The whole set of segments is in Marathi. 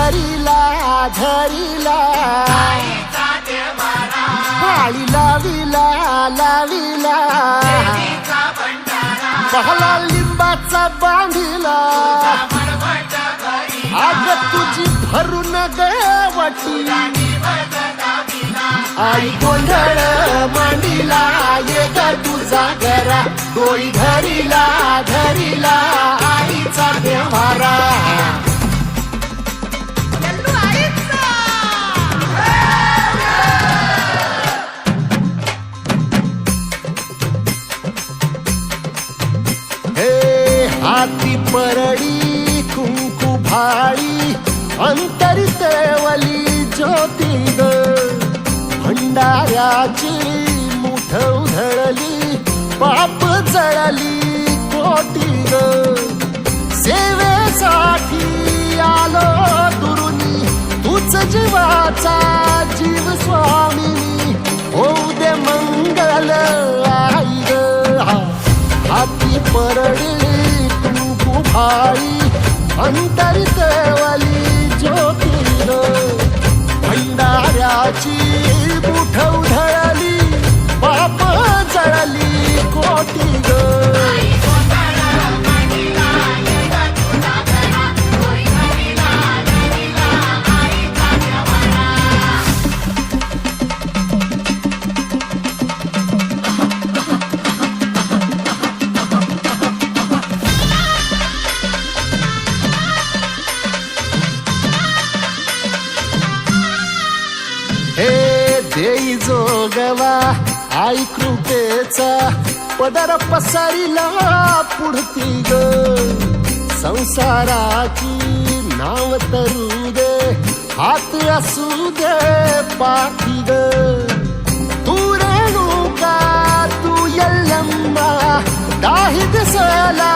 धरिला धरिला आळी लाविला लाविला पहला लिंबाचा बांधिला आग तुझी भरून गवटी आई गोंधळ मांडिला ये ग तुझा घरा डोळी धरिला धरिला आईचा देवारा हाती परडी कुंकू भाळी अंतरित वली ज्योती ग भंडाऱ्याची मुठ उधळली पाप जळली कोटी ग सेवेसाठी आलो दुरुनी तूच जीवाचा जीव स्वामिनी होऊ दे मंगल आई ग हाती परडी भाई अंतरित वाली ज्योती ग भंडाऱ्याची मुठ उधळली पाप जळली कोटी ग देई जोगवा आई कृपेचा पदर पसरिला पुढती ग संसाराची नाव तरू दे हात असू दे पाठी ग तू रेणुका तू यल्लम्मा दाही दिसला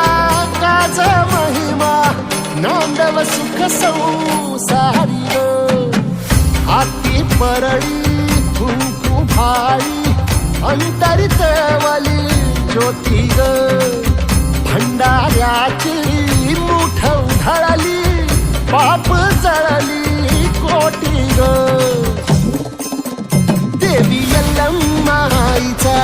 काज महिमा नांदव सुख संसारी ग हाती परडी कुंकू भाई अंतरित वाली ज्योती ग भंडाऱ्याची मुठ उधळली पाप जळली कोटी ग देवी यल्लम्मा आईचा